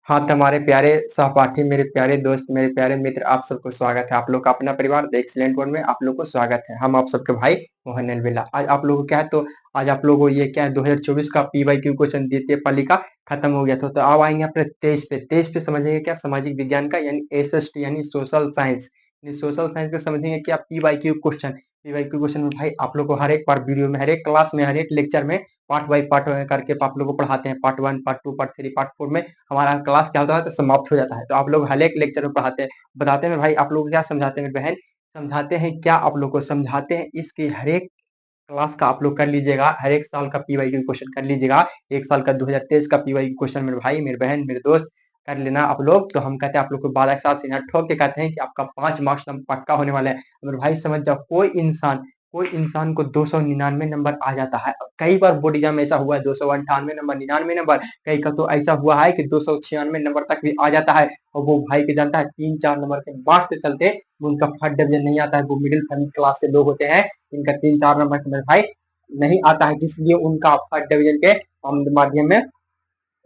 हाँ, तो हमारे प्यारे सहपाठी, मेरे प्यारे दोस्त, मेरे प्यारे मित्र, आप सबको स्वागत है। आप लोग का अपना परिवार द एक्सीलेंट वर्ल्ड में आप लोग को स्वागत है। हम आप सबके भाई मोहन अलविदा। आज आप लोगों को क्या है, तो आज आप लोगों को ये क्या है, 2024 का पीवाईक्यू क्वेश्चन द्वितीय पाली का खत्म हो गया था। तो अब आएंगे अपने 23 पे समझेंगे क्या, सामाजिक विज्ञान का यानी एसएसटी यानी सोशल साइंस। सोशल साइंस का समझेंगे क्या, पीवाईक्यू क्वेश्चन। पीवाईक्यू क्वेश्चन में भाई आप लोग को हर एक बार वीडियो में, हर एक क्लास में, हर एक लेक्चर में पार्ट बाई पार्ट करके आप लोग को पढ़ाते हैं। पार्ट 1, पार्ट 2, पार्ट 3, पार्ट 4 में हमारा क्लास क्या होता है, तो समाप्त हो जाता है। तो आप लोग हर एक लेक्चर में पढ़ाते हैं, बताते हैं भाई आप लोग को क्या समझाते हैं बहन, समझाते हैं क्या, आप लोग को समझाते हैं इसकी हर एक क्लास का आप लोग कर लीजिएगा, हर एक साल का पीवाईक्यू क्वेश्चन कर लीजिएगा। एक साल का 2023 का पीवाईक्यू क्वेश्चन मेरे भाई, मेरे बहन, मेरे दोस्त कर लेना आप लोग। तो हम कहते हैं आप लोग को बारह साल से यहाँ ठोक के कहते हैं कि आपका 5 मार्क्स पक्का होने वाला है। मेरे भाई समझ जाओ, कोई इंसान को 299 नंबर आ जाता है। कई बार बोर्ड एग्जाम में ऐसा हुआ है, 298 नंबर, 99 नंबर, कई का तो ऐसा हुआ है कि 296 नंबर तक भी आ जाता है। और वो भाई के जानता है 3-4 नंबर के मार्क्स के चलते उनका फर्स्ट डिवीजन नहीं आता है। वो मिडिल फैमिली क्लास के लोग होते हैं, इनका 3-4 नंबर के मेरे भाई नहीं आता है, जिसलिए उनका फर्स्ट डिवीजन के माध्यम में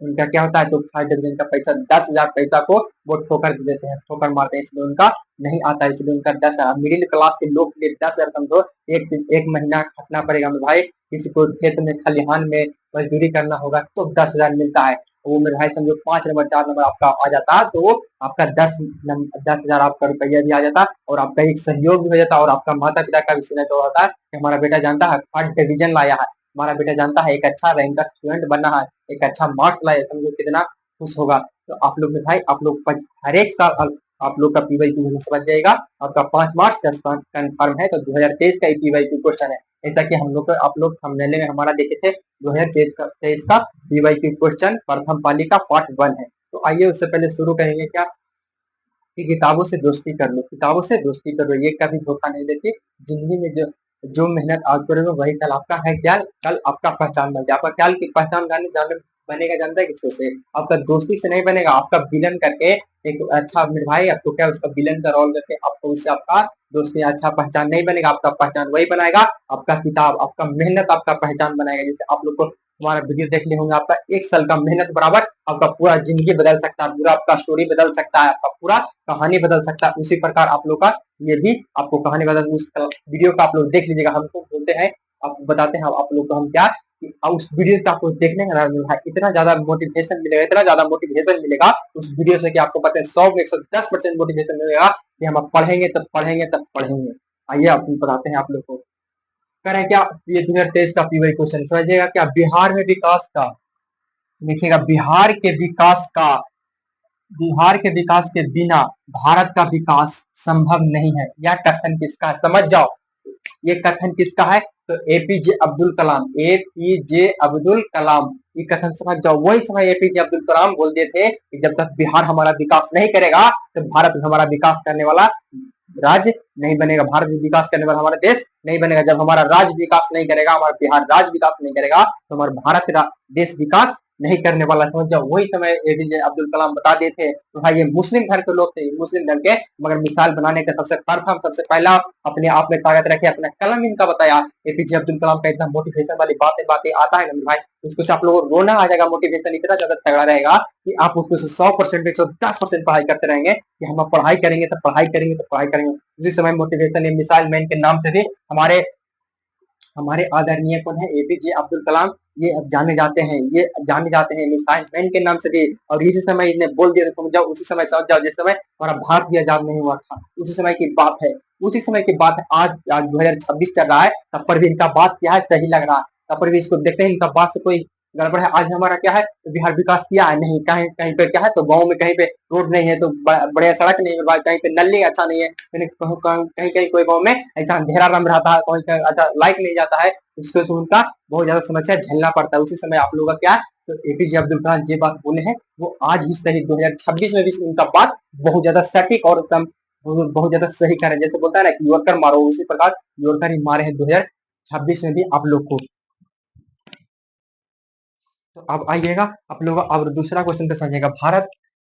उनका क्या होता है, तो फर्स्ट डिवीजन का पैसा 10,000 पैसा को वो ठोकर दे देते हैं, ठोकर मारते हैं, इसलिए उनका नहीं आता है। इसलिए उनका 10,000, मिडिल क्लास के लोग के लिए 10,000 समझो, एक महीना खटना पड़ेगा मेरे भाई। किसी को खेत में खलिहान में मजदूरी करना होगा तो 10,000 मिलता है। वो मेरे भाई समझो 5 नंबर 4 नंबर आपका आ जाता है, तो वो आपका 10,000 आपका रुपया भी आ जाता, और आपका एक सहयोग भी हो जाता, और आपका माता पिता का भी स्नेह तो होता है कि हमारा बेटा जानता है फर्स्ट डिवीजन लाया है, हमारा बेटा जानता है एक अच्छा रैंक का स्टूडेंट बनना है, एक अच्छा मार्क्स लाए, समझो कितना खुश होगा। तो आप लोग भाई, आप लोग हर एक साल आप लोग का पीवाईक्यू समझ जाएगा। आपका 5 मार्क्स 10 कन्फर्म है। तो 2023 का पीवाईक्यू क्वेश्चन है, ऐसा कि हम लोग को आप लोग थंबनेल में हमारा देखे थे 2023 का पीवाईक्यू क्वेश्चन प्रथम पाली का पार्ट 1 है। तो आइए उससे पहले शुरू करेंगे क्या, कि किताबों से दोस्ती कर लो, किताबों से दोस्ती कर लो, ये कभी धोखा नहीं देती। जिंदगी में जो जो मेहनत आज करोगे वही कल आपका है क्या, कल आपका पहचान बन जाए। आपका क्या की पहचान जाने बनेगा, जानता है किसको से, आपका दोस्ती से नहीं बनेगा, आपका विलन करके एक अच्छा मेरे भाई, आपको क्या उसका विलन का रोल करके आपको उससे आपका दोस्ती अच्छा पहचान नहीं बनेगा। आपका पहचान वही बनाएगा, आपका किताब, आपका मेहनत आपका पहचान बनाएगा। जैसे आप लोग को हमारा वीडियो देखने होंगे, आपका एक साल का मेहनत बराबर आपका पूरा जिंदगी बदल सकता है, पूरा आपका स्टोरी बदल सकता है, आपका पूरा कहानी बदल सकता है। उसी प्रकार आप लोग का ये भी आपको कहानी बदल, उस वीडियो का आप लोग देख लीजिएगा। हमको बोलते हैं, आपको बताते हैं आप लोग को हम क्या, उस वीडियो का आपको देखने का इतना ज्यादा मोटिवेशन मिलेगा, इतना ज्यादा मोटिवेशन मिलेगा उस वीडियो से कि आपको पता है 100 में 110% मोटिवेशन मिलेगा कि हम अब पढ़ेंगे तब पढ़ेंगे तब पढ़ेंगे। आइए आपको बताते हैं आप लोग को, करें क्या, ये 2023 का पीवाई क्वेश्चन समझिएगा क्या, बिहार में विकास का, देखिएगा बिहार के विकास के बिना भारत का विकास संभव नहीं है। यह कथन किसका है, समझ जाओ, ये कथन किसका है, तो एपीजे अब्दुल कलाम, एपीजे अब्दुल कलाम, ये कथन समझ जाओ। वही समय एपीजे अब्दुल कलाम बोलते थे कि जब तक बिहार हमारा विकास नहीं करेगा तो भारत हमारा विकास करने वाला राज्य नहीं बनेगा, भारत विकास करने वाला हमारा देश नहीं बनेगा। जब हमारा राज्य विकास नहीं करेगा, हमारा बिहार राज्य विकास नहीं करेगा, तो हमारा भारत देश विकास नहीं करने वाला, समझ जाओ। वही समय एपीजे अब्दुल कलाम बता देते थे। तो भाई ये मुस्लिम धर्म के लोग थे, मुस्लिम धर्म के, मगर मिसाल बनाने का सबसे प्रथम, सबसे पहला अपने आप में ताकत रखे, अपना कलम इनका बताया। एपीजे अब्दुल कलाम का इतना मोटिवेशन वाली बातें बातें आता है ना भाई, उसको से आप लोगों को रोना आ जाएगा। मोटिवेशन इतना ज्यादा तगड़ा रहेगा कि आप उसको 100% 110% पढ़ाई करते रहेंगे, कि हम पढ़ाई करेंगे तो पढ़ाई करेंगे तो पढ़ाई करेंगे। उसी समय मोटिवेशन मिसाइल मैन के नाम से भी हमारे हमारे आदरणीय कौन है, एपीजे अब्दुल कलाम, ये अब जाने जाते हैं, ये जाने जाते हैं मिसाइल मैन के नाम से भी। और इसी समय इन्हें बोल दिया, समझ जाओ, उसी समय समझ जाओ, जिस समय हमारा भारत भी आजाद नहीं हुआ था, उसी समय की बात है, उसी समय की बात है। आज 2026 चल रहा है, तब पर भी इनका बात क्या है, सही लग रहा है, तब पर भी इसको देखते हैं, इनका बात से कोई गड़बड़ है। आज हमारा क्या है, तो बिहार विकास किया है नहीं, कहीं कहीं पे क्या है, तो गाँव में कहीं पे रोड नहीं है, तो बढ़िया सड़क नहीं है, कहीं पे नली अच्छा नहीं है, कहीं कहीं कोई गाँव में ऐसा अंधेरा रम रहता है, कहीं अच्छा लाइट नहीं जाता है, उसको से उनका बहुत ज्यादा समस्या झेलना पड़ता है। उसी समय आप लोगों का क्या, तो एपीजे अब्दुल कलाम जी बात बोले हैं, वो आज ही सही 2026 में भी उनका बात बहुत ज्यादा सटीक और एकदम बहुत ज्यादा सही कर रहे हैं। जैसे बोलता है ना कि योरकर मारो, उसी प्रकार योरकर ही मारे हैं 2026 में भी आप लोग को। तो अब आइएगा आप लोग, अब दूसरा क्वेश्चन पे समझिएगा, भारत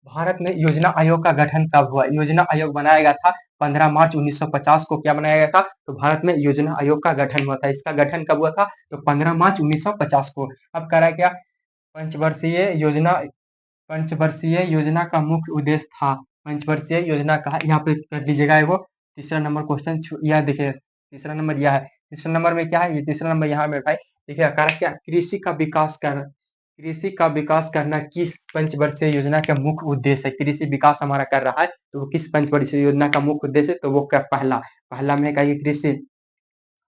भारत में योजना आयोग का गठन कब हुआ। योजना आयोग बनाया गया था 15 मार्च 1950 को। क्या बनाया गया था, तो भारत में योजना आयोग का गठन हुआ था। इसका गठन कब हुआ था, तो 15 मार्च 1950 को। अब कह रहा है क्या, पंचवर्षीय योजना पंचवर्षीय योजना का मुख्य उद्देश्य था। पंचवर्षीय योजना का यहाँ पे कर लीजिएगा वो तीसरा नंबर क्वेश्चन यह देखिए तीसरा नंबर यह है। तीसरा नंबर में क्या है, ये तीसरा नंबर यहाँ में भाई देखिए कारण क्या, कृषि का विकास करना किस पंचवर्षीय योजना का मुख्य उद्देश्य है। कृषि विकास हमारा कर रहा है तो वो किस पंचवर्षीय योजना का मुख्य उद्देश्य है, तो वो क्या पहला पहला में क्या, कृषि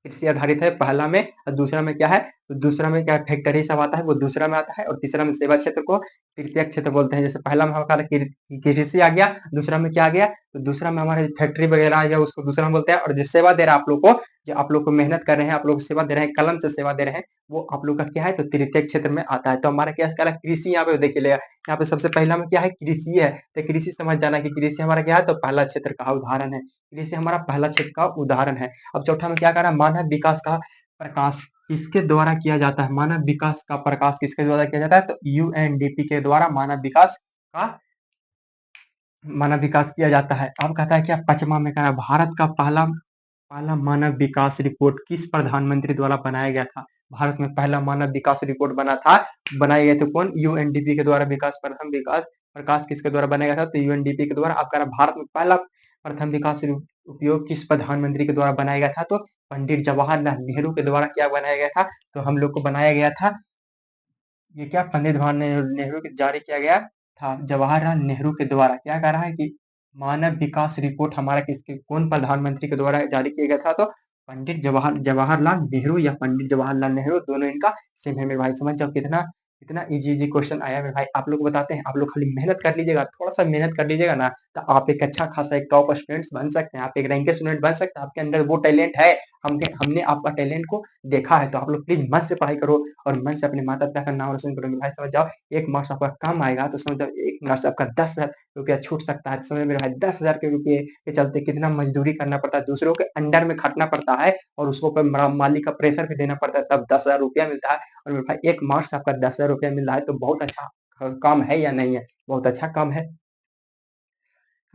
कृषि आधारित है पहला में, और दूसरा में क्या है, तो दूसरा में क्या फैक्ट्री सब आता है वो दूसरा में आता है, और तीसरा में सेवा क्षेत्र को तृतीय क्षेत्र बोलते हैं। जैसे पहला में हमारा कृषि आ गया, दूसरा में क्या आ गया, तो दूसरा में हमारे फैक्ट्री वगैरह आ गया उसको दूसरा में बोलते हैं। और जो सेवा दे रहा है आप लोग को, जो आप लोग को मेहनत कर रहे हैं, आप लोग सेवा दे रहे हैं, कलम से सेवा दे रहे हैं, वो आप लोग का क्या है, तो तृतीय क्षेत्र में आता है। तो हमारा क्या कह रहा है, कृषि यहाँ पे देखिए लेगा, यहाँ पे सबसे पहला में क्या है, कृषि है, तो कृषि समझ जाना कि कृषि हमारा क्या है, तो पहला क्षेत्र का उदाहरण है, कृषि हमारा पहला क्षेत्र का उदाहरण है। अब चौथा में क्या कर रहा है, मानव विकास का प्रकाश किसके द्वारा किया जाता है, मानव विकास का प्रकाश किसके द्वारा किया जाता है, तो यूएनडीपी के द्वारा का मानव विकास किया जाता है। अब कहता है क्या, पचमा में कहा भारत का पहला पहला मानव विकास रिपोर्ट किस प्रधानमंत्री द्वारा बनाया गया था। भारत में पहला मानव विकास रिपोर्ट बना था, बनाए गए थे कौन, यूएनडीपी के द्वारा। विकास प्रथम विकास प्रकाश किसके द्वारा बनाया गया था, तो यूएनडीपी के द्वारा। आपका भारत में पहला प्रथम विकास उपयोग किस प्रधानमंत्री के द्वारा बनाया गया था, तो पंडित जवाहरलाल नेहरू के द्वारा क्या बनाया गया था, तो हम लोग को बनाया गया था ये क्या, पंडित जवाहरलाल नेहरू के जारी किया गया था, जवाहरलाल नेहरू के द्वारा। क्या कह रहा है कि मानव विकास रिपोर्ट हमारा किसके कौन प्रधानमंत्री के द्वारा जारी किया गया था, तो पंडित जवाहरलाल नेहरू या पंडित जवाहरलाल नेहरू, दोनों इनका सेम है मेरे भाई। समझ जाओ कितना कितना इजी इजी क्वेश्चन आया मेरे भाई। आप लोग को बताते हैं, आप लोग खाली मेहनत कर लीजिएगा, थोड़ा सा मेहनत कर लीजिएगा ना, तो आप एक अच्छा खासा एक टॉप स्टूडेंट बन सकते हैं, आप एक रैंक स्टूडेंट बन सकते हैं। आपके अंदर वो टैलेंट है, हमने आपका टैलेंट को देखा है, तो आप लोग प्लीज मन से पढ़ाई करो और मन से अपने माता पिता का नाम रोशन करो। मेरे भाई समझ जाओ, एक मार्क्स आपका कम आएगा तो समझ जाओ एक मार्क्स आपका 10,000 रुपया छूट सकता है। तो समझ मेरे भाई 10,000 के रुपये के चलते कितना मजदूरी करना पड़ता है, दूसरों के अंडर में खटना पड़ता है, और उसको ऊपर मालिक का प्रेशर भी देना पड़ता है, तब 10,000 रुपया मिलता है। और मेरे भाई एक मार्क्स आपका 10,000 रुपया मिल रहा है, तो बहुत अच्छा काम है या नहीं है, बहुत अच्छा काम है।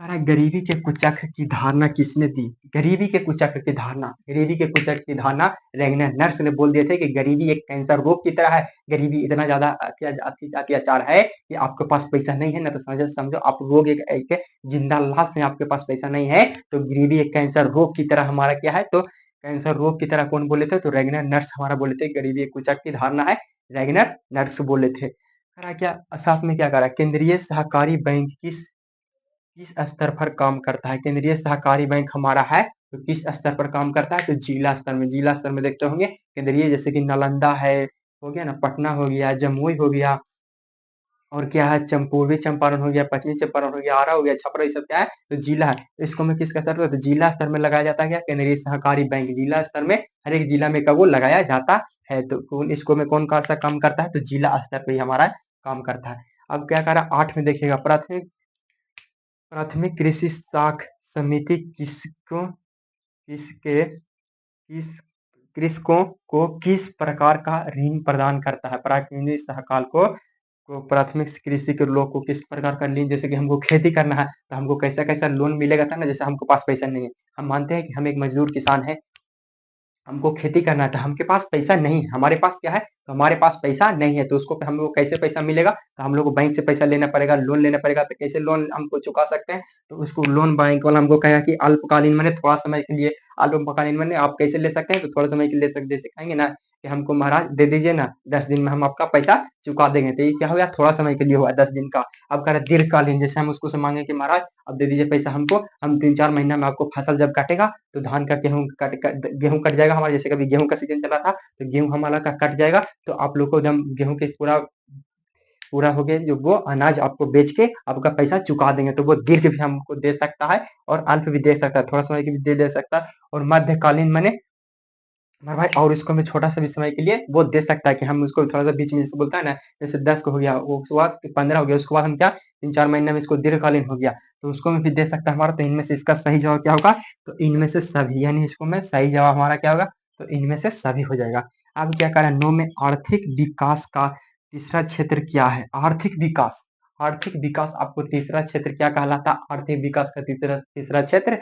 कह रहा है गरीबी के कुचक्र की धारणा किसने दी, गरीबी के कुचक्र की धारणा, गरीबी के कुचक्र की धारणा रेगनर नर्स ने बोल दिए थे कि गरीबी एक कैंसर रोग की तरह है। गरीबी इतना ज्यादा अत्याचार है कि आपके पास पैसा नहीं है ना, तो समझो समझो आप रोग एक जिंदा लाश है, आपके पास पैसा नहीं है, तो गरीबी एक कैंसर रोग की तरह हमारा क्या है, तो कैंसर रोग की तरह कौन बोले थे, तो रेगनर नर्स हमारा बोले थे गरीबी एक कुचक्र की धारणा है, रेगनर नर्स बोले थे। कह रहा क्या साथ में क्या कह रहा है, केंद्रीय सहकारी बैंक किस स्तर पर काम करता है, केंद्रीय सहकारी बैंक हमारा है तो किस स्तर पर काम करता है, तो जिला स्तर में। जिला स्तर में देखते होंगे केंद्रीय, जैसे कि नालंदा है, हो गया ना, पटना हो गया, जमुई हो गया, और क्या है, पूर्वी चंपारण हो गया, पश्चिमी चंपारण हो गया, आरा हो गया, छपरा, ये सब क्या है, तो जिला है। तो इसको में किसका स्तर पर, तो जिला स्तर में लगाया जाता है क्या, केंद्रीय सहकारी बैंक जिला स्तर में, हर एक जिला में का वो लगाया जाता है। तो इसको में कौन सा काम करता है, तो जिला स्तर पर ही हमारा काम करता है। अब क्या कर रहा है, 8 में देखिएगा, प्राथमिक प्राथमिक कृषि साख समिति किसको किसके किस कृषकों को किस प्रकार का ऋण प्रदान करता है, प्राथमिक सहकार को प्राथमिक कृषि के लोग को किस प्रकार का ऋण, जैसे कि हमको खेती करना है तो हमको कैसा कैसा लोन मिलेगा था ना, जैसे हमको पास पैसा नहीं है, हम मानते हैं कि हम एक मजदूर किसान है, हमको खेती करना था, हमके पास पैसा नहीं है, हमारे पास क्या है, तो हमारे पास पैसा नहीं है, तो उसको हम लोग कैसे पैसा मिलेगा, तो हम लोग को बैंक से पैसा लेना पड़ेगा, लोन लेना पड़ेगा। तो कैसे लोन हमको चुका सकते हैं, तो उसको लोन बैंक वाला हमको कहेगा कि अल्पकालीन मैंने थोड़ा समय के लिए, अल्पकालीन मैंने आप कैसे ले सकते हैं, तो थोड़ा समय के लिए सकते सिखाएंगे ना कि हमको महाराज दे दीजिए ना, 10 दिन में हम आपका पैसा चुका देंगे। तो ये क्या हो गया, थोड़ा समय के लिए हुआ 10 दिन का। अब कह रहा है दीर्घकालीन, जैसे हम उसको से मांगे कि महाराज अब दे दीजिए पैसा हमको, हम 3-4 महीना में आपको फसल जब काटेगा, तो धान का गेहूं कट जाएगा हमारा, जैसे कभी गेहूं का सीजन चला था, तो गेहूं हमारा का कट जाएगा, तो आप लोग को जब गेहूं के पूरा पूरा हो गया, जो वो अनाज आपको बेच के आपका पैसा चुका देंगे। तो वो दीर्घ भी हमको दे सकता है और अल्प भी दे सकता है, थोड़ा समय की भी दे सकता है, और मध्यकालीन मैंने हमारे भाई, और इसको मैं छोटा सा भी समय के लिए वो दे सकता है कि हम उसको थोड़ा सा बीच में, जैसे बोलता है ना, जैसे 10 को हो गया, वो उसके बाद 15 हो गया, उसके बाद हम क्या 3-4 महीने में इसको दीर्घकालीन हो गया, तो उसको में भी दे सकता है हमारा। तो इनमें से इसका सही जवाब क्या होगा, तो इनमें से सभी, यानी इसको में सही जवाब हमारा क्या होगा, तो इनमें से सभी हो जाएगा। अब क्या कह रहा है 9 में, आर्थिक विकास का तीसरा क्षेत्र क्या है, आर्थिक विकास। आर्थिक विकास आपको तीसरा क्षेत्र क्या कहलाता है, आर्थिक विकास का तीसरा तीसरा क्षेत्र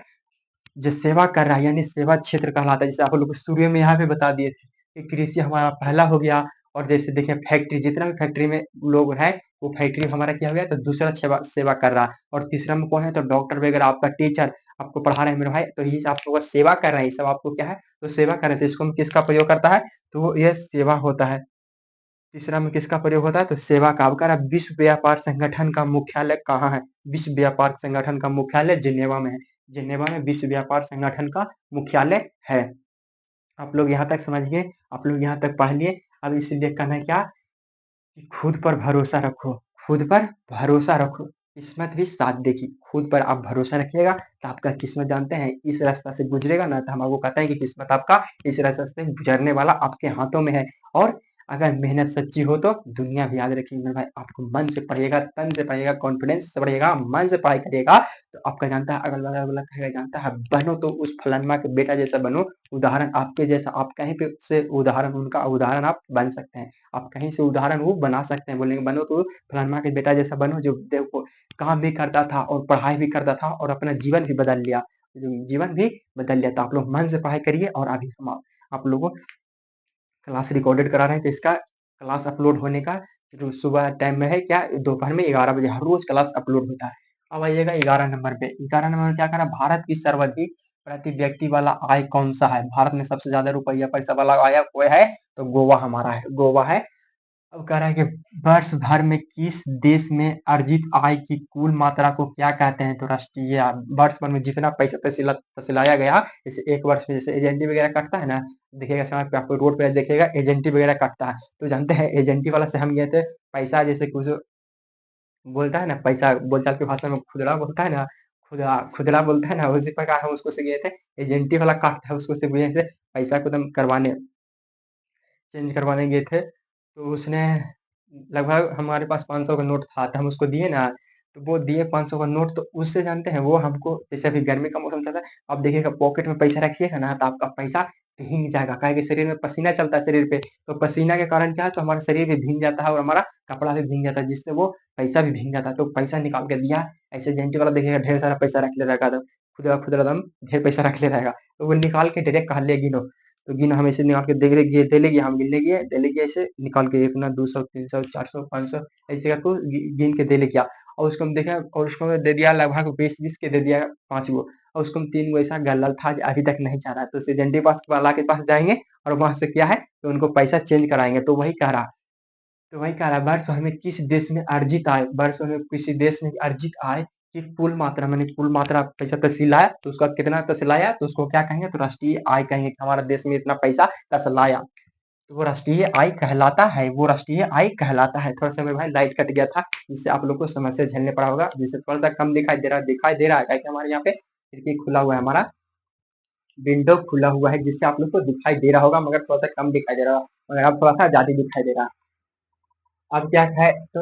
जो सेवा कर रहा है, यानी सेवा क्षेत्र कहलाता है। जैसे आप लोग को शुरू में यहाँ पे बता दिए थे कि कृषि हमारा पहला हो गया, और जैसे देखिए फैक्ट्री, जितना भी फैक्ट्री में लोग हैं, वो फैक्ट्री हमारा क्या हो गया, तो दूसरा सेवा सेवा कर रहा है। और तीसरा में कौन है, तो डॉक्टर वगैरह, आपका टीचर आपको पढ़ा रहे हैं मेरे भाई, तो ये आप लोगों का सेवा कर रहे हैं, ये सब आपको क्या है, तो सेवा कर रहे हैं। तो इसको हम किसका प्रयोग करता है, तो वो ये सेवा होता है। तीसरा में किसका प्रयोग होता है, तो सेवा का। अब कह रहा है विश्व व्यापार संगठन का मुख्यालय कहाँ है, विश्व व्यापार संगठन का मुख्यालय जिनेवा में है। जिनेवा में विश्व व्यापार संगठन का मुख्यालय है। आप लोग यहाँ तक समझ गए, आप लोग यहाँ तक पढ़ लिए। अब इसलिए कहना है क्या, कि खुद पर भरोसा रखो, खुद पर भरोसा रखो, किस्मत भी साथ देगी। खुद पर आप भरोसा रखिएगा तो आपका किस्मत, जानते हैं, इस रास्ता से गुजरेगा ना, तो हम आपको कहते हैं कि किस्मत आपका इस रास्ते से गुजरने वाला आपके हाथों में है। और अगर मेहनत सच्ची हो तो दुनिया भी याद रखेगी मेरे भाई। आपको मन से पढ़िएगा, तन से पढ़िएगा, कॉन्फिडेंस से पढ़िएगा, मन से पढ़ाई करिएगा, तो आपका, जानता है, अगल बगल वाला कहेगा, जानता है, बनो तो उस फलानमा के बेटा जैसा बनो। उदाहरण आपके जैसा, आप कहीं पे से उदाहरण, उनका उदाहरण आप बन सकते हैं। आप कहीं से उदाहरण वो बना सकते हैं, बोलेंगे बनो तो फलाना के बेटा जैसा बनो, जो देखो काम भी करता था और पढ़ाई भी करता था और अपना जीवन भी बदल लिया, जो जीवन भी बदल लिया। तो आप लोग मन से पढ़ाई करिए। और अभी हम आप लोगों को क्लास रिकॉर्डेड करा रहे हैं, तो इसका क्लास अपलोड होने का जो सुबह टाइम में है, क्या दोपहर में 11 बजे हर रोज क्लास अपलोड होता है। अब आइएगा 11 नंबर पे। 11 नंबर में क्या करा, भारत की सर्वाधिक प्रति व्यक्ति वाला आय कौन सा है, भारत में सबसे ज्यादा रुपया पैसा वाला आय कोई है, तो गोवा हमारा है, गोवा है। अब कह रहा है कि वर्ष भर में किस देश में अर्जित आय की कुल मात्रा को क्या कहते हैं, तो राष्ट्रीय आय। वर्ष भर में जितना पैसा तसिलाया गया, जैसे एक वर्ष में जैसे एजेंटी वगैरह कटता है ना, देखिएगा समय पे आपको रोड पे देखिएगा एजेंटी वगैरह कटता है, तो जानते हैं एजेंटी वाला से हम गए थे। पैसा जैसे कुछ बोलता है ना, पैसा बोलचाल की भाषा में खुदरा बोलता है ना, खुदरा खुदरा बोलता है ना, उसी प्रकार हम उसको से गए थे। एजेंटी वाला काटता है, उसको से गए थे पैसा को एकदम करवाने, चेंज करवाने गए थे। तो उसने लगभग, हमारे पास 500 का नोट था, तो हम उसको दिए ना, तो वो दिए 500 का नोट, तो उससे, जानते हैं, वो हमको, जैसे अभी गर्मी का मौसम चल रहा है, आप देखिएगा पॉकेट में पैसा रखिएगा ना, तो आपका पैसा भीग जाएगा, काहे कि शरीर में पसीना चलता है शरीर पे, तो पसीना के कारण क्या है, तो हमारा शरीर भी भीग जाता है और हमारा कपड़ा भी भीग जाता है, जिससे वो पैसा भी भीग जाता है। तो पैसा निकाल के दिया, ऐसे एजेंटी वाला देखिएगा ढेर सारा पैसा रख ले रहेगा, तो खुदरा खुदरा दम ढेर पैसा रख ले रहेगा, तो वो निकाल के डायरेक्ट कहा ले गिनो। तो गिन, हम ऐसे निकाल के दे लेंगे, हम दे लेंगे ऐसे निकाल के, इतना 200 300 400 500 ऐसे करके गिन के दे ले गया। और उसको हम देखा, और उसको हमने दे दिया लगभग 20-20 के दे दिया 5 गो। और उसको हम 3 गो ऐसा गल्लल था जो अभी तक नहीं चाह रहा है, तो उस एजेंटी पास वाला के पास जाएंगे और वहां से क्या है, तो उनको पैसा चेंज कराएंगे। तो वही कह रहा, तो वही कह रहा है, वर्ष भर में किस देश में अर्जित आय, वर्ष भर में किसी देश में अर्जित आय की कुल मात्रा, मैंने कुल मात्रा पैसा तसिलाया, तो उसका कितना तसिलाया, तो उसको क्या कहेंगे, तो राष्ट्रीय आय कहेंगे, कि हमारा देश में इतना पैसा तसलाया, तो वो राष्ट्रीय आय कहलाता है, वो राष्ट्रीय आय कहलाता है। थोड़ा सा मेरे भाई लाइट कट गया था, जिससे आप लोग को समस्या झेलने पड़ा होगा, जिससे थोड़ा सा कम दिखाई दे रहा है, क्या हमारे यहाँ पे खिड़की खुला हुआ है, हमारा विंडो खुला हुआ है, जिससे आप लोग को दिखाई दे रहा होगा, मगर थोड़ा सा कम दिखाई दे रहा होगा, मगर अब थोड़ा सा ज्यादा दिखाई दे रहा है। अब क्या है, तो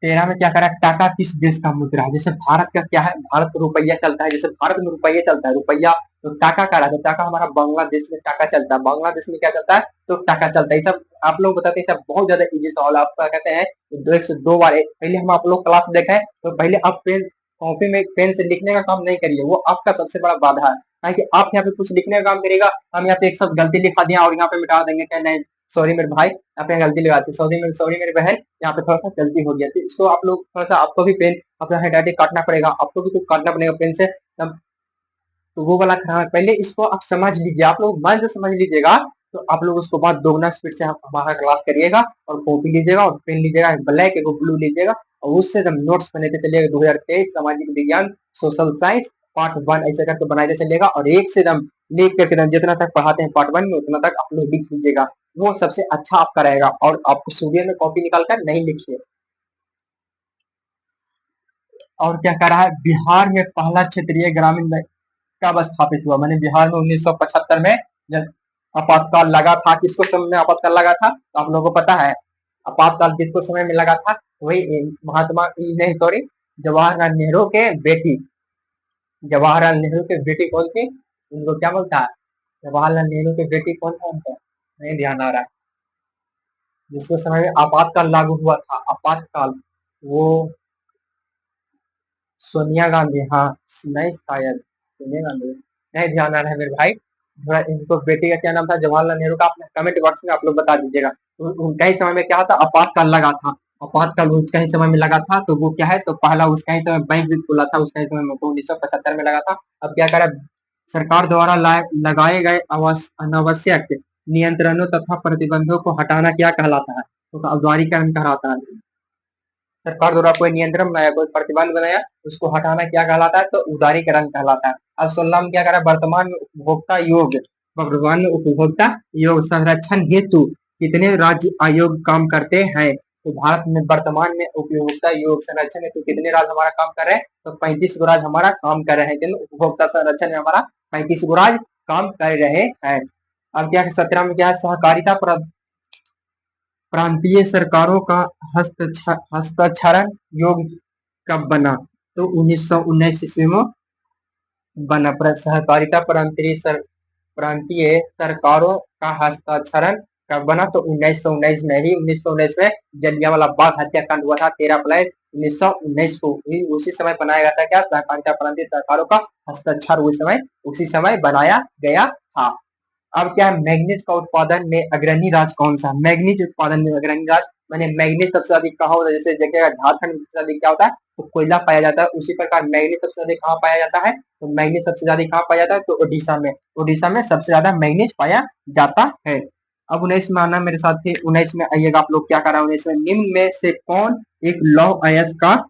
13 में क्या करा, टाका किस देश का मुद्रा है, जैसे भारत का क्या है, भारत का रुपया चलता है, जैसे भारत में रुपया चलता है, रुपया, तो टाका का रहा है, टाका हमारा बांग्लादेश में टाका चलता है, बांग्लादेश में क्या चलता है, तो टाका चलता है। ये सब आप लोग बताते हैं, सब बहुत ज्यादा इजी सवाल है। आपका कहते हैं दो 102 बार पहले हम आप लोग क्लास देखा है, तो पहले आप पेन, कॉपी में पेन से लिखने का काम नहीं करिए, वो आपका सबसे बड़ा बाधा है। ताकि आप यहाँ पे कुछ लिखने का काम करेगा, हम यहाँ पे एक सब गलती लिखा दिया और यहाँ पे मिटा देंगे, क्या नहीं, सॉरी मेरे भाई, यहाँ पे गलती लगाते, सॉरी मेरी बहन, यहाँ पे थोड़ा सा गलती हो गया थी। इसको आप लोग थोड़ा सा, आपको भी पेन अपना हैंडराइटिंग काटना पड़ेगा, आपको भी कुछ काटना पड़ेगा पेन से तब, तो वो वाला खराब है। पहले इसको आप समझ लीजिए, आप लोग मन से समझ लीजिएगा, तो आप लोग उसको बाद दोगुना स्पीड से हमारा क्लास करिएगा, और कॉपी लीजिएगा और पेन लीजिएगा, ब्लैक एगो ब्लू लीजिएगा, और उससे एकदम नोट्स बनाते चलिएगा, 2023 सामाजिक विज्ञान सोशल साइंस पार्ट 1 ऐसे करके बनाते चलिएगा, और एक से एकदम लिख करके एकदम जितना तक पढ़ाते हैं पार्ट 1 में, उतना तक आप लोग लिख लीजिएगा, वो सबसे अच्छा आपका रहेगा। और आपको स्टूडियो में कॉपी निकाल कर नहीं लिखिए। और क्या कह रहा है, बिहार में पहला क्षेत्रीय ग्रामीण बैंक कब स्थापित हुआ, मैंने बिहार में 1975 में, जब आपातकाल लगा था, किसको समय में आपातकाल लगा था, तो आप लोगों को पता है आपातकाल किसको समय में लगा था, वही महात्मा, नहीं सॉरी, जवाहरलाल नेहरू के बेटी, जवाहरलाल नेहरू के बेटी कौन थी, उनको क्या बोलता है, जवाहरलाल नेहरू के बेटी कौन था उनका, नहीं ध्यान आ रहा है, जिसको समय में आपातकाल लागू हुआ था, आपातकाल, वो सोनिया गांधी, हाँ, नहीं शायद सोनिया गांधी, नहीं ध्यान आ रहा है मेरे भाई, थोड़ा इनको बेटी का क्या नाम था जवाहरलाल नेहरू का, आप कमेंट बॉक्स में आप लोग बता दीजिएगा। उनका ही समय में क्या था, आपातकाल लगा था, आपातकाल उनका ही समय में लगा था, तो वो क्या है, तो पहला उसका ही समय बैंक भी खुला था, उसका ही समय में 1975 में लगा था। अब क्या करा, सरकार द्वारा लगाए गए अनावश्यक नियंत्रणों तथा प्रतिबंधों को हटाना क्या कहलाता है, तो उदारीकरण कहलाता है। सरकार द्वारा कोई नियंत्रण बनाया, कोई प्रतिबंध बनाया, उसको हटाना क्या कहलाता है, तो उदारीकरण कहलाता है। अब 16 में क्या करा, वर्तमान में उपभोक्ता योग संरक्षण हेतु कितने राज्य आयोग काम करते हैं, तो भारत में वर्तमान में उपभोक्ता योग संरक्षण हेतु कितने राज्य हमारा काम कर रहे हैं, तो 35 गो राज्य हमारा काम कर रहे हैं, उपभोक्ता संरक्षण में हमारा 35 गो राज्य काम कर रहे हैं। अब क्या 17 में क्या है, सहकारिता प्रांतीय सरकारों का हस्ताक्षरण योग कब बना, तो 1919 ईस्वी में बना। सहकारिता प्रांतीय सरकारों का हस्ताक्षरण कब बना, तो 1919 में ही, 1919 में जलियांवाला बाग हत्याकांड हुआ था, 13 अप्रैल 1919 को उसी समय बनाया गया था क्या, सहकारिता प्रांतीय सरकारों का हस्ताक्षर उसी समय बनाया गया था। अब क्या है, मैग्नीज का उत्पादन में अग्रणी राज्य कौन सा, मैग्नीज उत्पादन में अग्रणी राज्य मैंने मैग्नीज सबसे अधिक कहा होता है, जैसे जगह झारखंड में सबसे अधिक क्या होता है, तो कोयला पाया जाता है, उसी प्रकार मैग्नीज सबसे अधिक कहाँ पाया जाता है, तो मैग्नीज सबसे ज्यादा कहाँ पाया जाता है, तो उड़ीसा में सबसे ज्यादा मैग्नीज पाया जाता है। अब 19 में आना मेरे साथ ही, 19 में आइएगा आप लोग, क्या कर रहा है 19 में, निम्न में से कौन एक लौह अयस्क का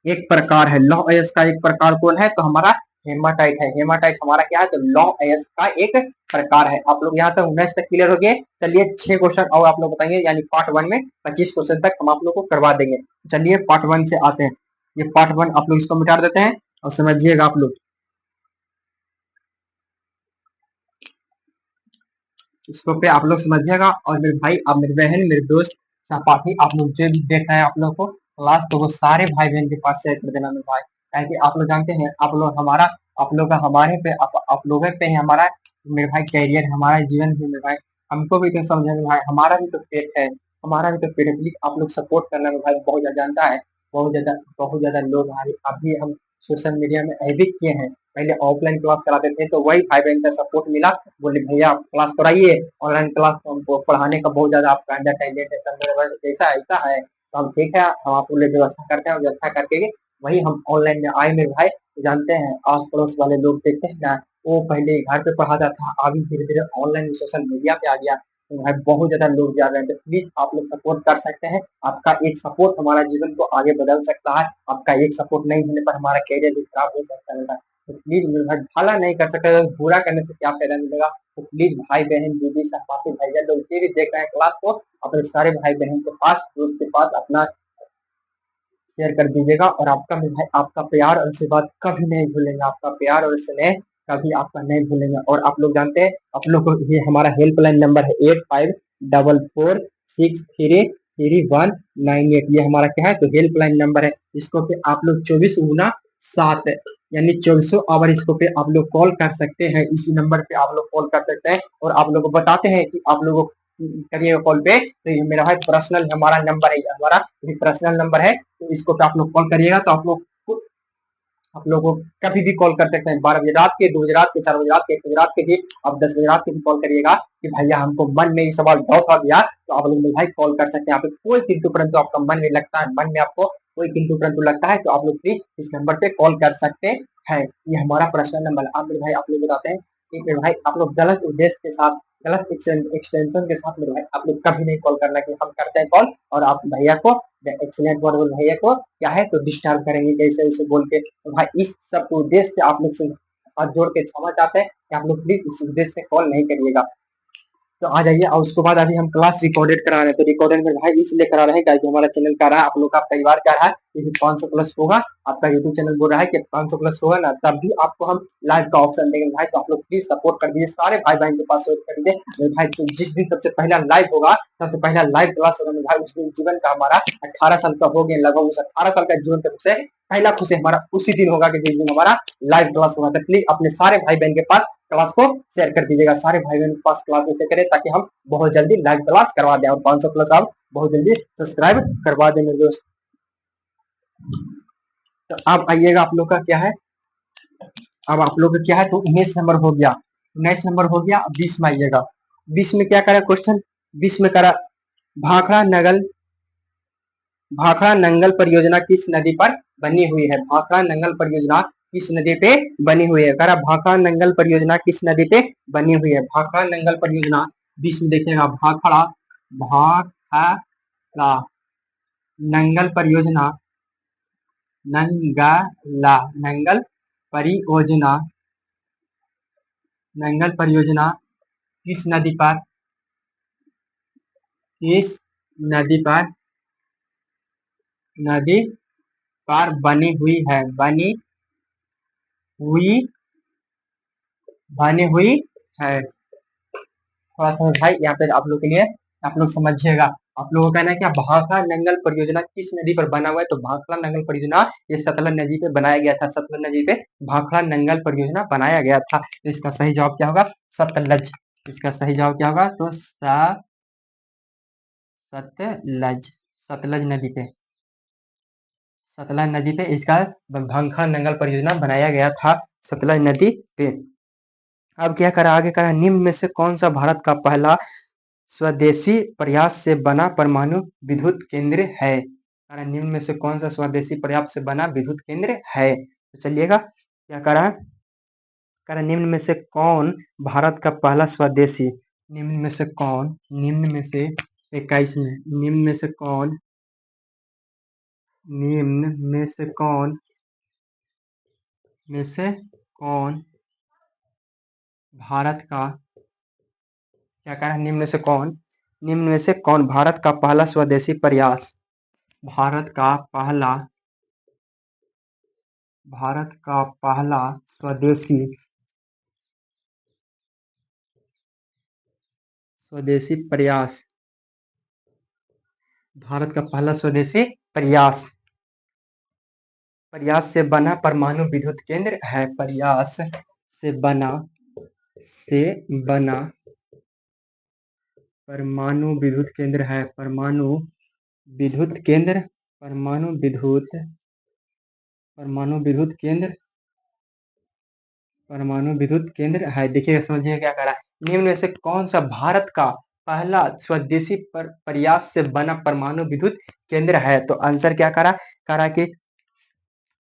एक प्रकार है, लौह अयस्क का एक प्रकार कौन है, तो हमारा हेमाटाइट है। हेमाटाइट हमारा क्या है, तो लौह अयस्क का एक प्रकार है। आप लोग यहाँ तक 19 तक क्लियर हो गए। चलिए 6 क्वेश्चन और आप लोग बताएंगे, यानी पार्ट 1 में 25 क्वेश्चन तक हम आप लोग को करवा देंगे। चलिए पार्ट 1 से आते हैं। ये पार्ट 1 आप लोग इसको मिटा देते हैं और समझिएगा आप लोग इसको पे, आप लोग समझिएगा। और मेरे भाई, आप मेरे बहन, मेरे दोस्त, सहपाठी, आप लोग जो भी देख रहे हैं आप लोग को क्लास, तो वो सारे भाई बहन के पास शेयर कर देना मेरे भाई, ताकि आप लोग जानते हैं, आप लोग हमारा, आप लोग का हमारे पे, आप लोगों पे ही हमारा, मेरे भाई कैरियर, हमारा जीवन भी मेरे भाई, हमको भी तो समझे मेरे भाई, हमारा भी तो पेट है, हमारा भी तो पेट है। प्लीज आप लोग सपोर्ट करना मेरे भाई, बहुत ज्यादा जानता है, बहुत ज्यादा लोग अभी हम सोशल मीडिया में एडिट किए हैं। पहले ऑफलाइन क्लास कराते थे, तो वही भाई बहन का सपोर्ट मिला, बोले भैया आप क्लास कराइए, ऑनलाइन क्लास हमको पढ़ाने का बहुत ज्यादा आपका अंडर टैलेंट है, सब मेरे भाई ऐसा ऐसा है, तो हम ठीक है, हम आपको लिए व्यवस्था करते हैं, व्यवस्था करके वही हम ऑनलाइन में आए मेरे भाई। जानते हैं आस पड़ोस वाले लोग देखते हैं ना, वो पहले घर पे पढ़ाता था, अभी धीरे धीरे ऑनलाइन सोशल मीडिया पे आ गया, तो भाई बहुत ज्यादा लोग जा रहे हैं, तो प्लीज आप लोग सपोर्ट कर सकते हैं। आपका एक सपोर्ट हमारा जीवन को आगे बदल सकता है, आपका एक सपोर्ट नहीं होने पर हमारा कैरियर भी खराब हो सकता है। तो प्लीज मेरे भाई, भला नहीं कर सकते तो बुरा करने से क्या फायदा मिलेगा, तो प्लीज भाई बहन, दीदी, सहपाठी, भैया लोग जो भी देख रहे हैं क्लास को, अपने सारे भाई बहन के पास, दोस्त के पास अपना शेयर कर दीजिएगा। और आपका मेरे भाई, आपका प्यार और आशीर्वाद कभी नहीं भूलेंगे, आपका प्यार और स्नेह कभी आपका नहीं भूलेंगे। और आप लोग जानते हैं, आप लोग को ये हमारा हेल्पलाइन नंबर है 8544633198, ये हमारा क्या है, तो हेल्पलाइन नंबर है। इसको पे आप लोग 24 गुना 7 यानी 2400 आवर इसको पे आप लोग कॉल कर सकते हैं, इस नंबर पे आप लोग कॉल कर सकते हैं, और आप लोग को बताते हैं कि आप लोगों करिएगा कॉल पे, तो ये मेरा भाई पर्सनल हमारा नंबर है, हमारा पर्सनल नंबर है, तो इसको पे आप लोग कॉल करिएगा, तो आप लोग को कभी भी कॉल कर सकते हैं, 12 बजे रात के, 2 बजे रात के, 4 बजे रात के, 1 बजे रात के भी, आप 10 बजे रात के भी कॉल करिएगा कि भैया हमको मन में ये सवाल डाउट आ गया, तो आप लोग भाई कॉल कर सकते हैं। आप कोई किंतु परंतु आपका मन में लगता है, मन में आपको कोई किंतु परंतु लगता है, तो आप लोग प्लीज इस नंबर पे कॉल कर सकते हैं। ये हमारा पर्सनल नंबर है। आप मेरे भाई, आप लोग बताते हैं कि मेरे भाई आप लोग गलत उद्देश्य के साथ, गलत एक्सटेंशन के साथ मेरे भाई आप लोग कभी नहीं कॉल करना, कि हम करते हैं कॉल और आप भैया को, एक्सीलेंट वर्ड भैया को क्या है, तो डिस्टर्ब करेंगे कैसे उसे बोल के, तो भाई इस सब उद्देश्य से आप लोग से हाथ जोड़ के क्षमा चाहते हैं कि आप लोग प्लीज इस उद्देश्य से कॉल नहीं करिएगा। तो आ जाइए, और उसके बाद अभी हम क्लास रिकॉर्डेड करा रहे हैं, तो रिकॉर्डेड में भाई इसलिए करा रहे हैं कि हमारा चैनल कह रहा है, आप लोग का परिवार कह रहा है कि 500 प्लस होगा, आपका यूट्यूब चैनल बोल रहा है कि 500 प्लस होगा ना, तब भी आपको हम लाइव का ऑप्शन देंगे भाई, तो आप लोग प्लीज सपोर्ट कर दीजिए, सारे भाई बहन के पास शेयर कर दीजिए भाई। तो जिस दिन सबसे पहला लाइव होगा, सबसे पहला लाइव क्लास होगा मेरे भाई, उस दिन जीवन का हमारा 18 साल का हो गया, लगभग उस 18 साल का जीवन का सबसे पहला खुशी हमारा उसी दिन होगा कि जिस दिन हमारा लाइव क्लास होगा। तो प्लीज अपने सारे भाई बहन के पास क्लास को शेयर कर दीजिएगा, सारे भाई बहन के पास क्लास में शेयर करें, ताकि हम बहुत जल्दी लाइव क्लास करवा दें, और 500 प्लस आप बहुत जल्दी सब्सक्राइब करवा दें मेरे दोस्त। तो अब आइएगा, आप लोग का क्या है, अब आप लोग का क्या है, तो 19 नंबर हो गया, 19 नंबर हो गया। 20 में आइएगा। 20 में क्या करा क्वेश्चन? 20 में करा भाखड़ा नगल भाखड़ा नंगल परियोजना किस नदी पर बनी हुई है? भाखड़ा नंगल परियोजना किस नदी पे बनी हुई है? करा भाखड़ा नंगल परियोजना किस नदी पे बनी हुई है? भाखड़ा नंगल परियोजना 20 में देखिएगा। भाखड़ा भाखड़ा नंगल परियोजना नंगल परियोजना नंगल परियोजना किस नदी पर किस नदी पर नदी पर बनी हुई है? हुई बनी हुई है। थोड़ा सा भाई यहाँ पे आप लोग के लिए आप लोग समझिएगा। आप लोगों का कहना है क्या भाखड़ा नंगल परियोजना किस नदी पर बना हुआ है? तो भाखड़ा नंगल परियोजना ये सतलज नदी पे बनाया गया था। सतलज नदी पे भाखड़ा नंगल परियोजना बनाया गया था। तो इसका सही जवाब क्या होगा? सतलज। इसका सही जवाब क्या होगा? तो सतलज। सतलज नदी पे सतलज नदी पे इसका भाखड़ा नंगल परियोजना बनाया गया था। सतलज नदी पे। अब क्या करा आगे करा निम्न में से कौन सा भारत का पहला स्वदेशी प्रयास से बना परमाणु विद्युत केंद्र है? कारण निम्न में से कौन सा स्वदेशी प्रयास से बना विद्युत केंद्र है? तो चलिएगा क्या करा कारण निम्न में से कौन भारत का पहला स्वदेशी निम्न में से कौन निम्न में से 21 में निम्न में से कौन निम्न में से कौन भारत का क्या करा निम्न में से कौन भारत का पहला स्वदेशी प्रयास भारत का पहला स्वदेशी स्वदेशी प्रयास भारत का पहला स्वदेशी प्रयास प्रयास से बना परमाणु विद्युत केंद्र है। प्रयास से बना परमाणु विद्युत केंद्र है। विद्युत केंद्र परमाणु विद्युत विद्युत केंद्र परमाणु विद्युत केंद्र है। देखिएगा समझिए क्या कह रहा है निम्न में से कौन सा भारत का पहला स्वदेशी प्रयास से बना परमाणु विद्युत केंद्र है? तो आंसर क्या करा कि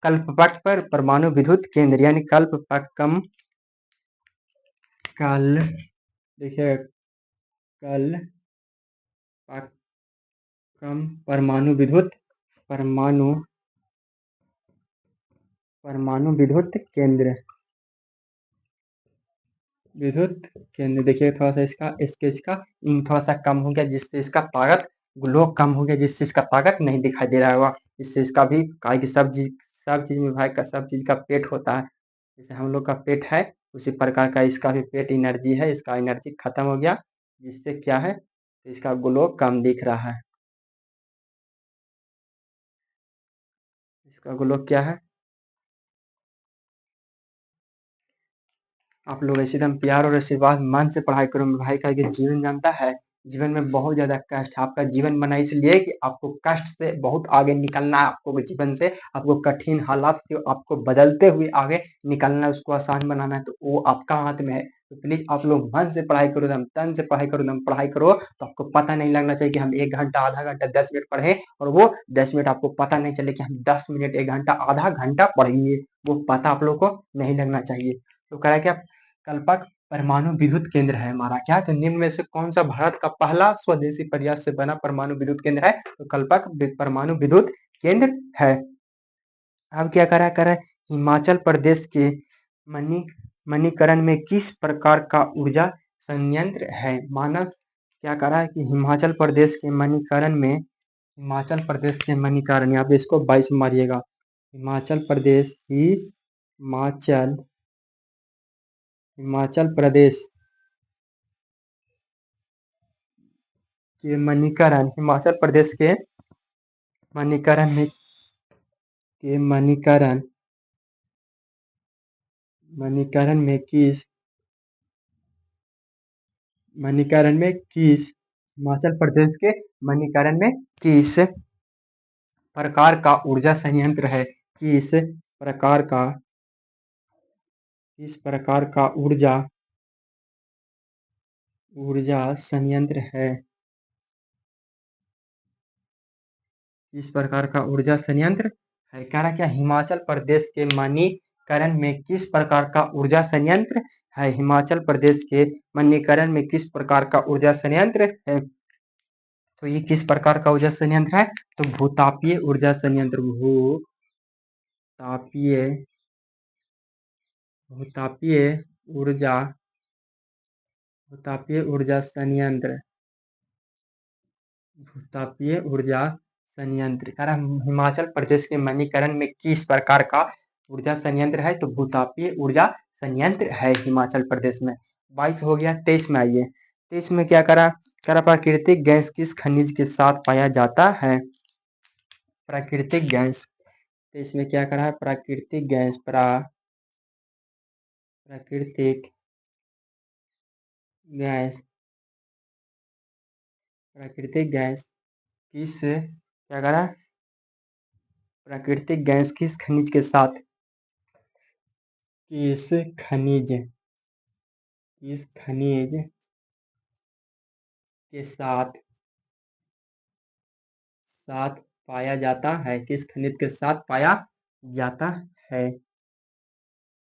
कल्पक पर परमाणु विद्युत केंद्र यानी कल्पक्कम कल देखिए कल्पक्कम परमाणु विद्युत केंद्र देखिए थोड़ा सा इसका स्केच का थोड़ा सा कम हो गया जिससे इसका ताकत ग्लो कम हो गया जिससे इसका ताकत नहीं दिखाई दे रहा होगा। इससे इसका भी कहा कि सब चीज में भाई का सब चीज का पेट होता है। जैसे हम लोग का पेट है उसी प्रकार का इसका भी पेट एनर्जी है। इसका एनर्जी खत्म हो गया जिससे क्या है तो इसका ग्लो कम दिख रहा है। इसका ग्लो क्या है आप लोग ऐसे एकदम प्यार और आशीर्वाद मन से पढ़ाई करो मेरे भाई का कि जीवन जानता है जीवन में बहुत ज्यादा कष्ट है। आपका जीवन बना इसलिए कि आपको कष्ट से बहुत आगे निकलना है। आपको जीवन से आपको कठिन हालात से आपको बदलते हुए आगे निकलना है उसको आसान बनाना है। तो वो आपका हाथ में है। तो प्लीज आप लोग मन से पढ़ाई करो एकदम तन से पढ़ाई करो एकदम पढ़ाई करो तो आपको पता नहीं लगना चाहिए कि हम 1 घंटा आधा घंटा 10 मिनट पढ़े और वो 10 मिनट आपको पता नहीं चले कि हम 10 मिनट 1 घंटा आधा घंटा पढ़िए। वो पता आप लोग को नहीं लगना चाहिए। तो कह रहा है कि कल्पक परमाणु विद्युत केंद्र है हमारा क्या तो निम्न में से कौन सा भारत का पहला स्वदेशी प्रयास से बना परमाणु विद्युत केंद्र है? तो कल्पक परमाणु विद्युत केंद्र है। अब क्या करा हिमाचल प्रदेश के मणि मणिकरण में किस प्रकार का ऊर्जा संयंत्र है? मानव क्या करा है कि हिमाचल प्रदेश के मणिकरण यहाँ पे इसको 22 मारिएगा। हिमाचल हिमाचल प्रदेश के मणिकरण हिमाचल प्रदेश के मणिकरण में मणिकरण में किस हिमाचल प्रदेश के मणिकरण में किस प्रकार का ऊर्जा संयंत्र है? प्रकार का किस प्रकार का ऊर्जा ऊर्जा संयंत्र है? किस प्रकार का ऊर्जा संयंत्र है? कह रहा क्या हिमाचल प्रदेश के मणिकरण में किस प्रकार का ऊर्जा संयंत्र है? हिमाचल प्रदेश के मणिकरण में किस प्रकार का ऊर्जा संयंत्र है? तो ये किस प्रकार का ऊर्जा संयंत्र है? तो भूतापीय ऊर्जा संयंत्र। भूतापीय भूतापीय ऊर्जा भूतापीय ऊर्जा संयंत्र। भूतापीय ऊर्जा संयंत्र कह रहा हिमाचल प्रदेश के मणिकरण में किस प्रकार का ऊर्जा संयंत्र है? तो भूतापीय ऊर्जा संयंत्र है हिमाचल प्रदेश में। 22 हो गया। 23 में आइए। 23 में क्या करा प्राकृतिक गैस किस खनिज के साथ पाया जाता है? प्राकृतिक गैस। 23 में क्या करा है? प्राकृतिक गैस। प्राकृतिक गैस। प्राकृतिक गैस किस क्या करा? प्राकृतिक गैस किस खनिज के साथ किस खनिज किस खनिज के साथ पाया जाता है? किस खनिज के साथ पाया जाता है?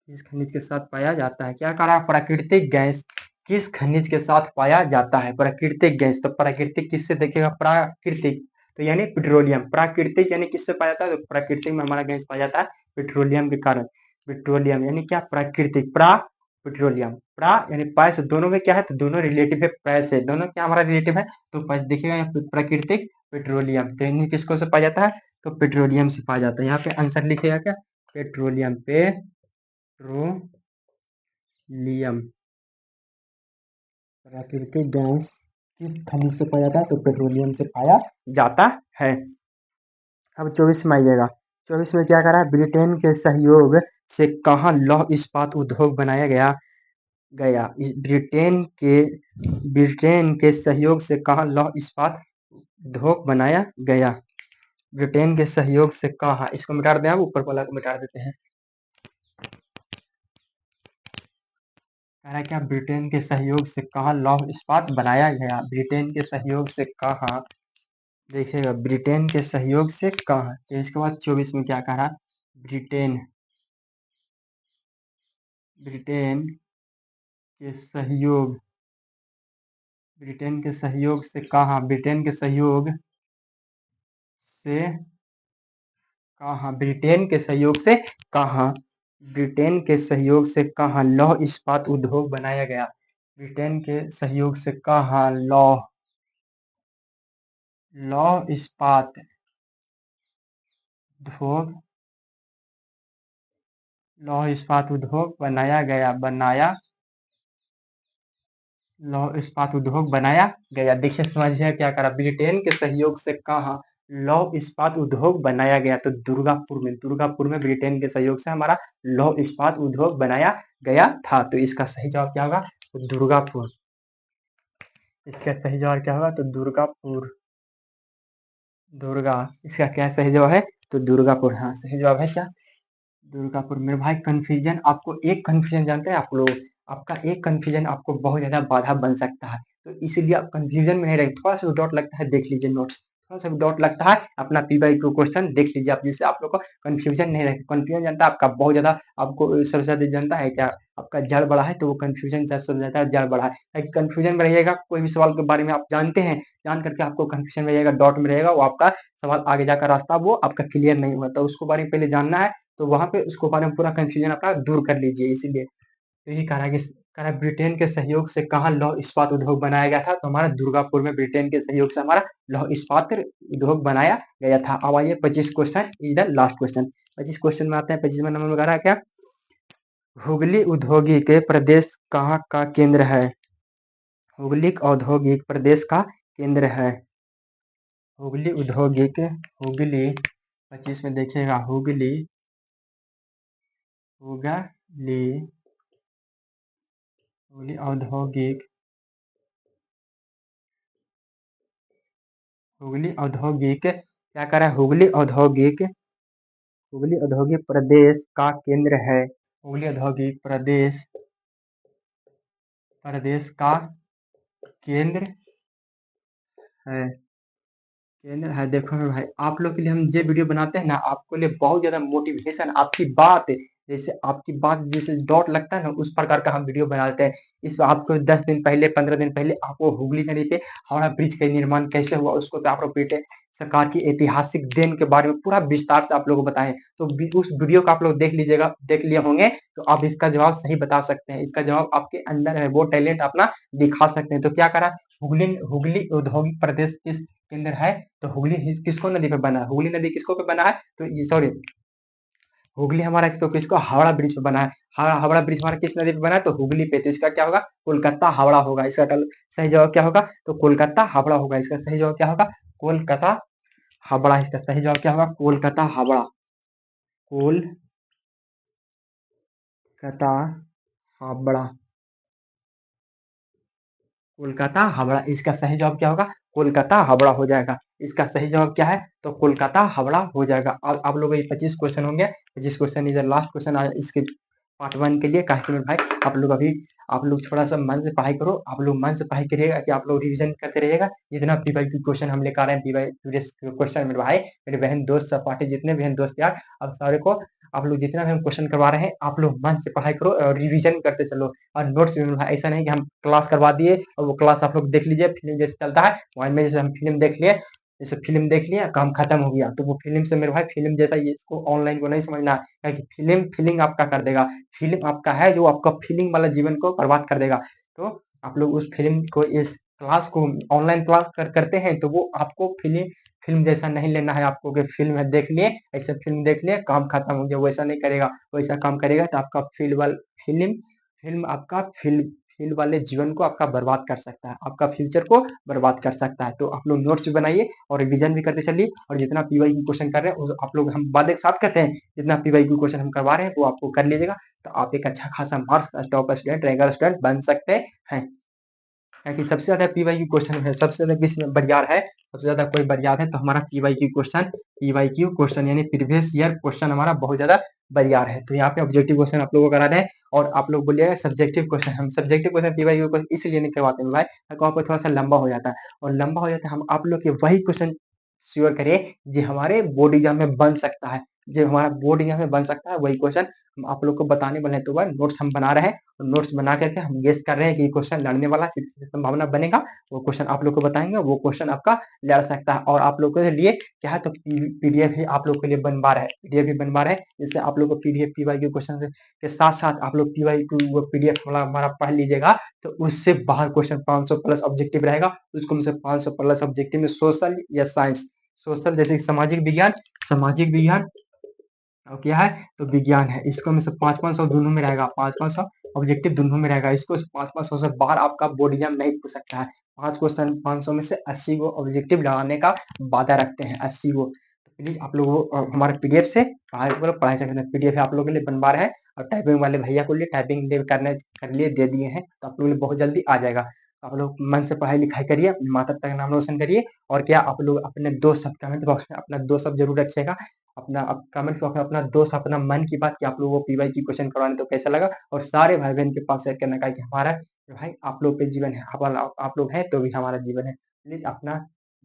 किस खनिज के साथ पाया जाता है? क्या कह रहा है? प्राकृतिक गैस किस खनिज के साथ पाया जाता है? प्राकृतिक गैस। तो प्राकृतिक किससे देखिएगा? प्राकृतिक तो यानी पेट्रोलियम। प्राकृतिक यानी किससे पाया जाता है? तो प्राकृतिक में हमारा गैस पाया जाता है पेट्रोलियम के कारण। पेट्रोलियम यानी क्या? प्राकृतिक। पेट्रोलियम। यानी पाय से दोनों में क्या है? तो दोनों रिलेटिव है प्राय से। दोनों क्या हमारा रिलेटिव है? तो देखिएगा यहाँ पे प्राकृतिक पेट्रोलियम। तो इन्हीं किसको से पाया जाता है? तो पेट्रोलियम से पाया जाता है। यहाँ पे आंसर लिखिएगा क्या? पेट्रोलियम। पेट्रोलियम। प्राकृतिक गैस किस खनिज से पाया जाता है? तो पेट्रोलियम से पाया जाता है। अब 24 में आइएगा। 24 में क्या करा है? ब्रिटेन के सहयोग से कहाँ लौह इस्पात उद्योग बनाया गया गया ब्रिटेन के सहयोग से कहाँ लौह इस्पात उद्योग बनाया गया? ब्रिटेन के सहयोग से कहाँ? इसको मिटा दें, आप ऊपर वाला को मिटा देते हैं। कह रहा है क्या? ब्रिटेन के सहयोग से कहाँ लौह इस्पात बनाया गया? ब्रिटेन के सहयोग से कहाँ? देखिएगा ब्रिटेन के सहयोग से कहाँ। तो इसके बाद 24 में क्या कह रहा? ब्रिटेन ब्रिटेन के सहयोग ब्रिटेन के सहयोग से कहाँ? ब्रिटेन के सहयोग से कहाँ? ब्रिटेन के सहयोग से कहाँ? ब्रिटेन के सहयोग से कहाँ लौह इस्पात उद्योग बनाया गया? ब्रिटेन के सहयोग से कहाँ लौह इस्पात उद्योग बनाया गया लौह इस्पात उद्योग बनाया गया। देखिए समझिए क्या करा? ब्रिटेन के सहयोग से कहाँ लौह इस्पात उद्योग बनाया गया? तो दुर्गापुर में ब्रिटेन के सहयोग से हमारा लौह इस्पात उद्योग बनाया गया था। तो इसका सही जवाब क्या होगा? तो दुर्गापुर। इसका सही जवाब क्या होगा? तो दुर्गा इसका क्या सही जवाब है? तो दुर्गापुर। हाँ सही जवाब है क्या? दुर्गापुर। मेरे भाई कंफ्यूजन आपको एक कंफ्यूजन जानते हैं आप लोग? आपका एक कंफ्यूजन आपको बहुत ज्यादा बाधा बन सकता है। तो इसीलिए आप कंफ्यूजन में नहीं रहे। थोड़ा सा डाउट लगता है देख लीजिए नोट्स। थोड़ा सा डाउट लगता है अपना पी क्वेश्चन देख लीजिए आप, जिससे आप लोग को कंफ्यूजन नहीं रहे। कंफ्यूजन जानता है आपका बहुत ज्यादा आपको सबसे ज्यादा जानता है क्या? आपका जड़ बड़ा है तो वो कंफ्यूजन सबसे ज्यादा जड़ बड़ा है। कंफ्यूजन में रहिएगा, कोई भी सवाल के बारे में आप जानते हैं, जान करके आपको कंफ्यूजन में रहिएगा, डाउट में रहेगा, वो आपका सवाल आगे जाकर रास्ता वो आपका क्लियर नहीं हुआ। तो उसको बारे में पहले जानना है, तो वहां पे उसको बारे में पूरा कंफ्यूजन अपना दूर कर लीजिए। इसीलिए तो यही कह रहा है ब्रिटेन के सहयोग से कहाँ लौह इस्पात उद्योग बनाया गया था? तो हमारा दुर्गापुर में ब्रिटेन के सहयोग से हमारा लौह इस्पात उद्योग बनाया गया था। अब आइए 25 क्वेश्चन, इधर लास्ट क्वेश्चन। 25 क्वेश्चन में आते हैं। 25 नंबर में कह रहा है क्या? हुगली औद्योगिक प्रदेश कहाँ का केंद्र है? हुगली औद्योगिक प्रदेश का केंद्र है। हुगली 25 में देखिएगा। हुगली औद्योगिक क्या कह रहा है? हुगली औद्योगिक प्रदेश का केंद्र है। हुगली औद्योगिक प्रदेश का केंद्र है। केंद्र है, देखो मेरे भाई, आप लोग के लिए हम ये वीडियो बनाते हैं ना, आपके लिए बहुत ज़्यादा मोटिवेशन, आपकी बात जैसे आपकी बात जैसे डॉट लगता है ना, उस प्रकार का हम वीडियो बनाते हैं। इस आपको 10 दिन पहले, 15 दिन पहले आपको हुगली नदी पे हावड़ा ब्रिज का निर्माण कैसे हुआ, उसको तो आप लोग बेटे सरकार की ऐतिहासिक देन के बारे में पूरा विस्तार से आप लोगों को बताएँ। तो उस वीडियो को आप लोग देख लीजिएगा, देख लिए होंगे, तो आप इसका जवाब सही बता सकते हैं। इसका जवाब आपके अंदर है, वो टैलेंट अपना दिखा सकते हैं। तो क्या करा, हुगली हुगली औद्योगिक प्रदेश किस केंद्र है, तो हुगली किसको नदी पे बना है, हुगली नदी किसको पे बना है, तो ये सॉरी, हुगली हमारा तो किसको हावड़ा ब्रिज पे बना है। हावड़ा ब्रिज हमारा किस नदी पे बना है, तो हुगली पे। तो इसका क्या होगा, कोलकाता हावड़ा होगा। इसका सही जवाब क्या होगा, तो कोलकाता हावड़ा होगा। इसका सही जवाब क्या होगा, कोलकाता हावड़ा। इसका सही जवाब क्या होगा, कोलकाता हावड़ा। कोलकाता हावड़ा, कोलकाता हावड़ा। इसका सही जवाब क्या होगा, कोलकाता हावड़ा हो जाएगा। इसका सही जवाब क्या है, तो कोलकाता हावड़ा हो जाएगा। अब आप लोगों के 25 क्वेश्चन होंगे, 25 क्वेश्चन इधर लास्ट क्वेश्चन आया इसके पार्ट वन के लिए। काहे कि मेरे भाई, आप लोग अभी, आप लोग थोड़ा सा मन से पढ़ाई करो, आप लोग मन से पढ़ाई करिएगा कि आप लोग रिवीजन करते रहिएगा। जितना पीवाई की क्वेश्चन हम लेकर आ रहे हैं, पीवाई क्वेश्चन, मेरे भाई, मेरे बहन दोस्त सब पार्टी, जितने भी हैं दोस्त यार, अब सारे को आप लोग जितना भी हम क्वेश्चन करवा रहे हैं, आप लोग मन से पढ़ाई करो और रिवीजन करते चलो। और नोट्स भी मिलवाए, ऐसा नहीं कि हम क्लास करवा दिए और वो क्लास आप लोग देख लीजिए, फिल्म जैसे चलता है मोबाइल में, जैसे हम फिल्म देख लिए, जैसे फिल्म देख लिया काम खत्म हो गया, तो वो फिल्म से मेरे भाई, फिल्म जैसा ये इसको ऑनलाइन को नहीं समझना है कि फिल्म फीलिंग आपका कर देगा। फिल्म आपका है जो आपका फीलिंग वाला जीवन को बर्बाद कर देगा। तो आप लोग उस फिल्म को, इस क्लास को ऑनलाइन क्लास करते हैं, तो वो आपको फिल्म फिल्म जैसा नहीं लेना है आपको, कि फिल्म है देख लिए, ऐसे फिल्म देख लिए काम खत्म हो गया, वैसा नहीं करेगा। वैसा काम करेगा तो आपका फिल्म फिल्म आपका फील्ड वाले जीवन को आपका बर्बाद कर सकता है, आपका फ्यूचर को बर्बाद कर सकता है। तो आप लोग नोट्स भी बनाइए और रिवीजन भी करते चलिए, और जितना पीवाई की क्वेश्चन कर रहे हैं आप लोग, हम बात एक साथ करते हैं, जितना पीवाई की क्वेश्चन हम करवा रहे हैं वो आपको कर लीजिएगा, तो आप एक अच्छा खासा marks top student, ranker student बन सकते हैं। कि सबसे ज्यादा पीवाई क्यू क्वेश्चन है, सबसे ज्यादा किस बरियार है, सबसे ज्यादा कोई बरियार है तो हमारा पीवाई क्यू क्वेश्चन यानी प्रीवियस ईयर क्वेश्चन हमारा बहुत ज्यादा बरियार है। तो यहाँ पे ऑब्जेक्टिव क्वेश्चन आप लोगों को करा रहे हैं, और आप लोग बोलिएगा सब्जेक्टिव क्वेश्चन, हम subjective question PY Q question इसलिए नहीं करवाते हैं भाई, वहाँ पर थोड़ा सा लंबा हो जाता है, और लंबा हो जाता है, हम आप लोग के वही क्वेश्चन श्योर करिए जो हमारे बोर्ड एग्जाम में बन सकता है, जो हमारा बोर्ड एग्जाम में बन सकता है वही क्वेश्चन हम आप लोग को बताने वाले हैं। तो वह नोट्स हम बना रहे हैं, नोट्स बना करके हम गेस कर रहे हैं कि क्वेश्चन लड़ने वाला संभावना बनेगा, वो क्वेश्चन आप लोग को बताएंगे, वो क्वेश्चन आपका लड़ सकता है। और आप लोग के लिए क्या है, तो पीडीएफ ही आप लोग के लिए बनवा रहा है, पीडीएफ भी बनवा रहे हैं, जिससे आप लोग को पीडीएफ पीवाई के क्वेश्चन के साथ साथ आप लोग पीवाई वो पीडीएफ वाला हमारा पढ़ लीजिएगा, तो उससे बाहर क्वेश्चन 500 प्लस ऑब्जेक्टिव रहेगा, उसको में से 500 प्लस ऑब्जेक्टिव में सोशल या साइंस, सोशल जैसे सामाजिक विज्ञान और क्या है, तो विज्ञान है, इसको में से 5-500 दोनों में रहेगा, 5-500 ऑब्जेक्टिव दोनों में रहेगा। इसको 5-500 से बाहर आपका बोर्ड एग्जाम नहीं पूछ सकता है। 5 क्वेश्चन 500 में से 80 गो ऑब्जेक्टिव लगाने का वादा रखते हैं, 80 गो। तो प्लीज आप लोग हमारे पीडीएफ से पढ़ाई सकते हैं, पीडीएफ आप लोगों के लिए बनवा रहे हैं, और टाइपिंग वाले भैया को लिए टाइपिंग करने कर लिए दे दिए हैं, तो आप लोगों के लिए बहुत जल्दी आ जाएगा। आप लोग मन से पढ़ाई लिखाई करिए, अपने माता पिता का नाम रोशन करिए, और क्या आप लोग अपने दोस्त सब कमेंट बॉक्स में अपना दोस्त सब जरूर रखिएगा, अपना कमेंट बॉक्स में अपना दोस्त, अपना मन की बात कि आप लोगों को पीवाई की क्वेश्चन करवाने तो कैसा लगा, और सारे भाई बहन के पास शेयर करने का कि हमारा भाई आप लोग पे जीवन है, आप लोग हैं तो भी हमारा जीवन है। प्लीज अपना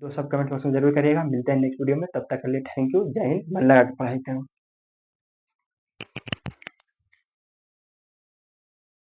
दोस्त सब कमेंट बॉक्स में जरूर करिएगा। मिलते हैं नेक्स्ट वीडियो में, तब तक के लिए थैंक यू, जय हिंद, मन लगा के पढ़ाई करो।